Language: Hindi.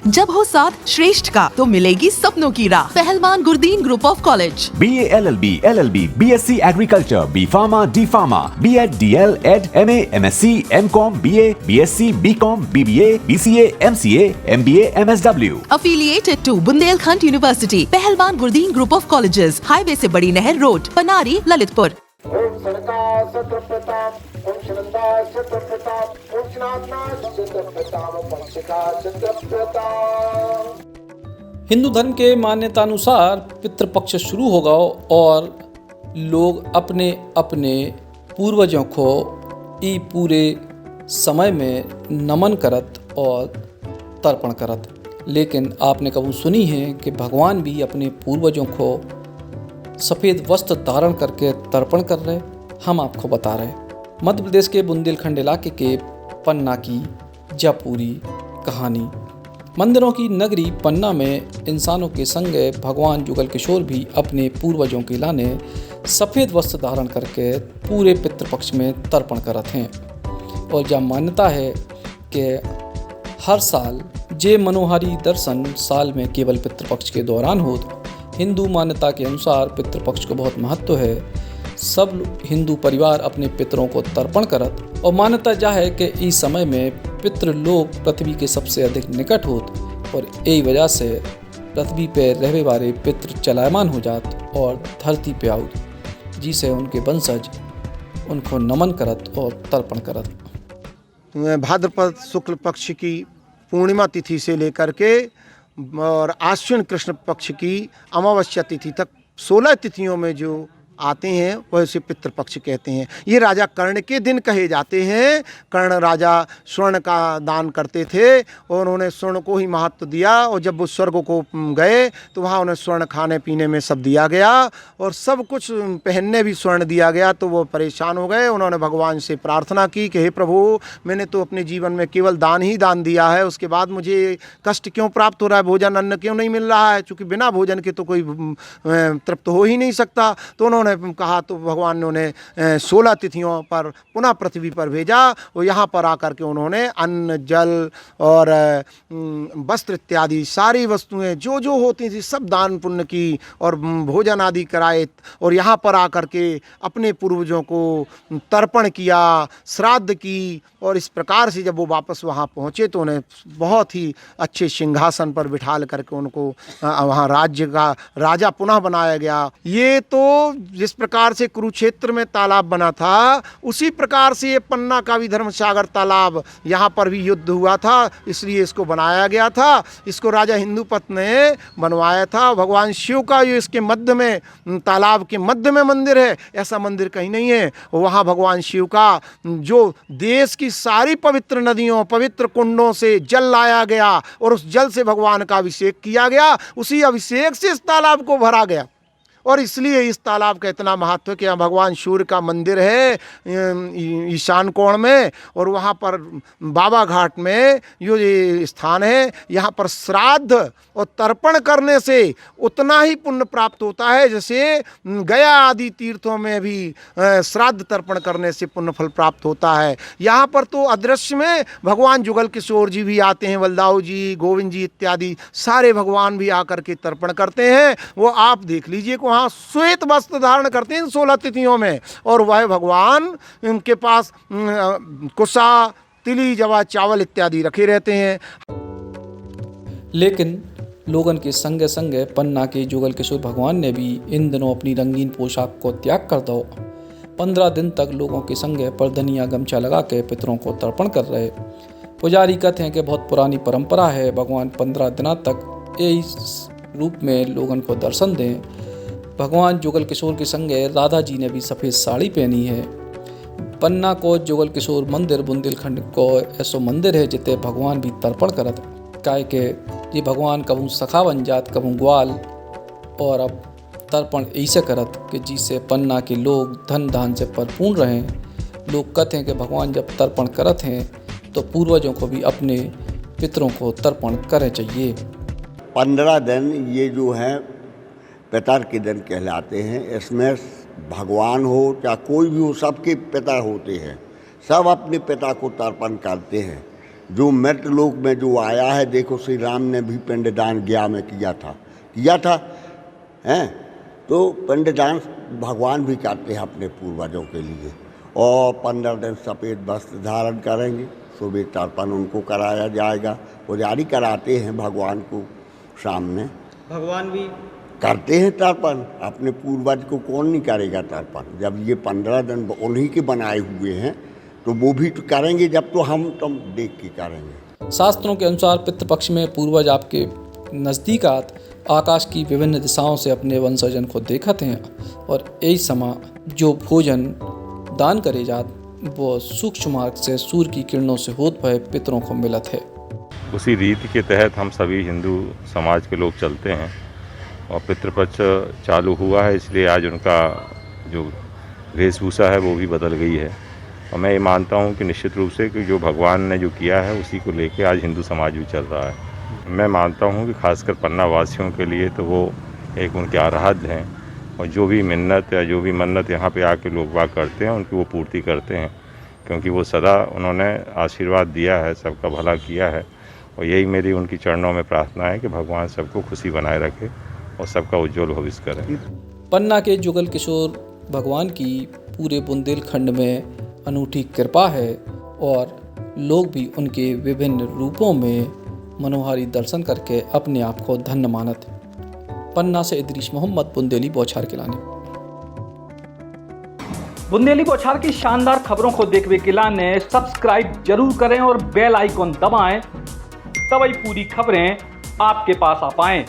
जब हो साथ श्रेष्ठ का तो मिलेगी सपनों की राह। पहलवान Gurdin group of college. BA LLB LLB BSc Agriculture B Pharma D Pharma B.Ed DL Ed MA MSc MCom BA BSc BCom BBA BCA MCA MBA MSW। Affiliated to Bundelkhand university. Pahalwan Gurdin group of colleges, highway से बड़ी नहर रोड, पनारी, ललितपुर। ओम सरकार सत्र प्रताप, ओम श्रद्धा सत्र प्रताप, ओम श्रावणास सत्र प्रताप, पंचका सत्र प्रताप। हिंदू धर्म के मान्यतानुसार पितृपक्ष शुरू होगा और लोग अपने अपने पूर्वजों को ई पूरे समय में नमन करत और तर्पण करत। लेकिन आपने कभी सुनी है कि भगवान भी अपने पूर्वजों को सफ़ेद वस्त्र धारण करके तर्पण कर रहे। हम आपको बता रहे मध्य प्रदेश के बुंदेलखंड इलाके के पन्ना की जयपुरी कहानी। मंदिरों की नगरी पन्ना में इंसानों के संग भगवान जुगल किशोर भी अपने पूर्वजों के लाने सफ़ेद वस्त्र धारण करके पूरे पितृपक्ष में तर्पण करते हैं। और जब मान्यता है कि हर साल जे मनोहारी दर्शन साल में केवल पितृपक्ष के दौरान हो। हिंदू मान्यता के अनुसार पितृपक्ष को बहुत महत्व है। सब हिंदू परिवार अपने पितरों को तर्पण करत और मान्यता यह है कि इस समय में पितृ लोग पृथ्वी के सबसे अधिक निकट होत और यही वजह से पृथ्वी पे रहने वाले पितृ चलायमान हो जात और धरती पे आउत, जिसे उनके वंशज उनको नमन करत और तर्पण करत। भाद्रपद शुक्ल पक्ष की पूर्णिमा तिथि से लेकर के और आश्विन कृष्ण पक्ष की अमावस्या तिथि तक 16 तिथियों में जो आते हैं वह उसे पितृपक्ष कहते हैं। ये राजा कर्ण के दिन कहे जाते हैं। कर्ण राजा स्वर्ण का दान करते थे और उन्होंने स्वर्ण को ही महत्व दिया और जब वो स्वर्ग को गए तो वहाँ उन्हें स्वर्ण खाने पीने में सब दिया गया और सब कुछ पहनने भी स्वर्ण दिया गया। तो वो परेशान हो गए। उन्होंने भगवान से प्रार्थना की कि हे प्रभु, मैंने तो अपने जीवन में केवल दान ही दान दिया है, उसके बाद मुझे कष्ट क्यों प्राप्त हो रहा है, भोजन अन्न क्यों नहीं मिल रहा है, चूँकि बिना भोजन के तो कोई तृप्त हो ही नहीं सकता। तो उन्होंने कहा तो भगवान ने उन्हें 16 तिथियों पर पुनः पृथ्वी पर भेजा और यहाँ पर आकर के उन्होंने अन्न जल और वस्त्र इत्यादि सारी वस्तुएं जो जो होती थी सब दान पुण्य की और भोजन आदि कराए और यहाँ पर आकर के अपने पूर्वजों को तर्पण किया, श्राद्ध की। और इस प्रकार से जब वो वापस वहाँ पहुँचे तो उन्हें बहुत ही अच्छे सिंहासन पर बिठाल करके उनको वहाँ राज्य का राजा पुनः बनाया गया। ये तो जिस प्रकार से कुरुक्षेत्र में तालाब बना था उसी प्रकार से ये पन्ना का भी धर्मसागर तालाब यहाँ पर भी युद्ध हुआ था, इसलिए इसको बनाया गया था। इसको राजा हिंदूपत ने बनवाया था। भगवान शिव का ये इसके मध्य में तालाब के मध्य में मंदिर है, ऐसा मंदिर कहीं नहीं है। वहाँ भगवान शिव का जो देश की सारी पवित्र नदियों पवित्र कुंडों से जल लाया गया और उस जल से भगवान का अभिषेक किया गया, उसी अभिषेक से इस तालाब को भरा गया। और इसलिए इस तालाब का इतना महत्व है कि यहाँ भगवान सूर्य का मंदिर है ईशान कोण में और वहाँ पर बाबा घाट में ये स्थान है। यहाँ पर श्राद्ध और तर्पण करने से उतना ही पुण्य प्राप्त होता है जैसे गया आदि तीर्थों में भी श्राद्ध तर्पण करने से पुण्य फल प्राप्त होता है। यहाँ पर तो अदृश्य में भगवान जुगल किशोर जी भी आते हैं, बलदाऊ जी, गोविंद जी इत्यादि सारे भगवान भी आकर के तर्पण करते हैं। वो आप देख लीजिए को वहाँ श्वेत वस्त्र धारण करते हैं 16 तिथियों में और वह भगवान उनके पास कुसा तिली जवा चावल इत्यादि रखे रहते हैं। लेकिन लोगन के संगे संगे पन्ना के जुगल किशोर भगवान ने भी इन दिनों अपनी रंगीन पोशाक को त्याग कर दो 15 दिन तक लोगों के संगे परधनिया गमछा लगा के पितरों को तर्पण कर रहे। पुजारी कहते हैं कि बहुत पुरानी परंपरा है, भगवान 15 दिनों तक यही रूप में लोगन को दर्शन दें। भगवान जुगल किशोर के संगे राधा जी ने भी सफ़ेद साड़ी पहनी है। पन्ना को जुगल किशोर मंदिर बुंदेलखंड को ऐसो मंदिर है जिते भगवान भी तर्पण करत काहे के ये भगवान कबू सखा बन जात कबू ग्वाल और अब तर्पण ऐसे करत कि जिससे पन्ना के लोग धन धान से भरपूर रहें। लोग कहते हैं कि भगवान जब तर्पण करत हैं तो पूर्वजों को भी अपने पितरों को तर्पण करे चाहिए। 15 दिन ये जो है पितर के दिन कहलाते हैं। इसमें भगवान हो चाहे कोई भी हो, सबके पिता होते हैं, सब अपने पिता को तर्पण करते हैं। जो मृत लोक में जो आया है, देखो श्री राम ने भी पिंडदान गया में किया था हैं। तो पिंडदान भगवान भी करते हैं अपने पूर्वजों के लिए। और 15 दिन सफ़ेद वस्त्र धारण करेंगे, सुबह तर्पण उनको कराया जाएगा, पुजारी कराते हैं भगवान को सामने, भगवान भी करते हैं तर्पण। अपने पूर्वज को कौन नहीं करेगा तर्पण? जब ये 15 दिन उन्हीं के बनाए हुए हैं तो वो भी तो करेंगे, जब तो हम तुम देख के करेंगे। शास्त्रों के अनुसार पितृपक्ष में पूर्वज आपके नज़दीक आकाश की विभिन्न दिशाओं से अपने वंशजन को देखते हैं और यही समय जो भोजन दान करे जात वो सूक्ष्म मार्ग से सूर्य की किरणों से होत भय पितरों को मिलत है। उसी रीति के तहत हम सभी हिंदू समाज के लोग चलते हैं और पितृपक्ष चालू हुआ है, इसलिए आज उनका जो वेशभूषा है वो भी बदल गई है। और मैं ये मानता हूँ कि निश्चित रूप से कि जो भगवान ने जो किया है उसी को लेके आज हिंदू समाज भी चल रहा है। मैं मानता हूँ कि खासकर पन्ना वासियों के लिए तो वो एक उनके आराध्य हैं और जो भी मिन्नत या जो भी मन्नत यहाँ पे आके लोग बाग करते हैं उनकी वो पूर्ति करते हैं, क्योंकि वो सदा उन्होंने आशीर्वाद दिया है, सबका भला किया है। और यही मेरी उनकी चरणों में प्रार्थना है कि भगवान सबको खुशी बनाए रखे और सबका उज्जवल भविष्य करें। पन्ना के जुगल किशोर भगवान की पूरे बुंदेलखंड में अनूठी कृपा है और लोग भी उनके विभिन्न रूपों में मनोहारी दर्शन करके अपने आप को धन्य मानत। पन्ना से इदरीस मोहम्मद, बुंदेली बौछार के लाने। बुंदेली बौछार की शानदार खबरों को देखने के लिए सब्सक्राइब जरूर करें और बेल आइकॉन दबाएं, तभी पूरी खबरें आपके पास आ पाएं।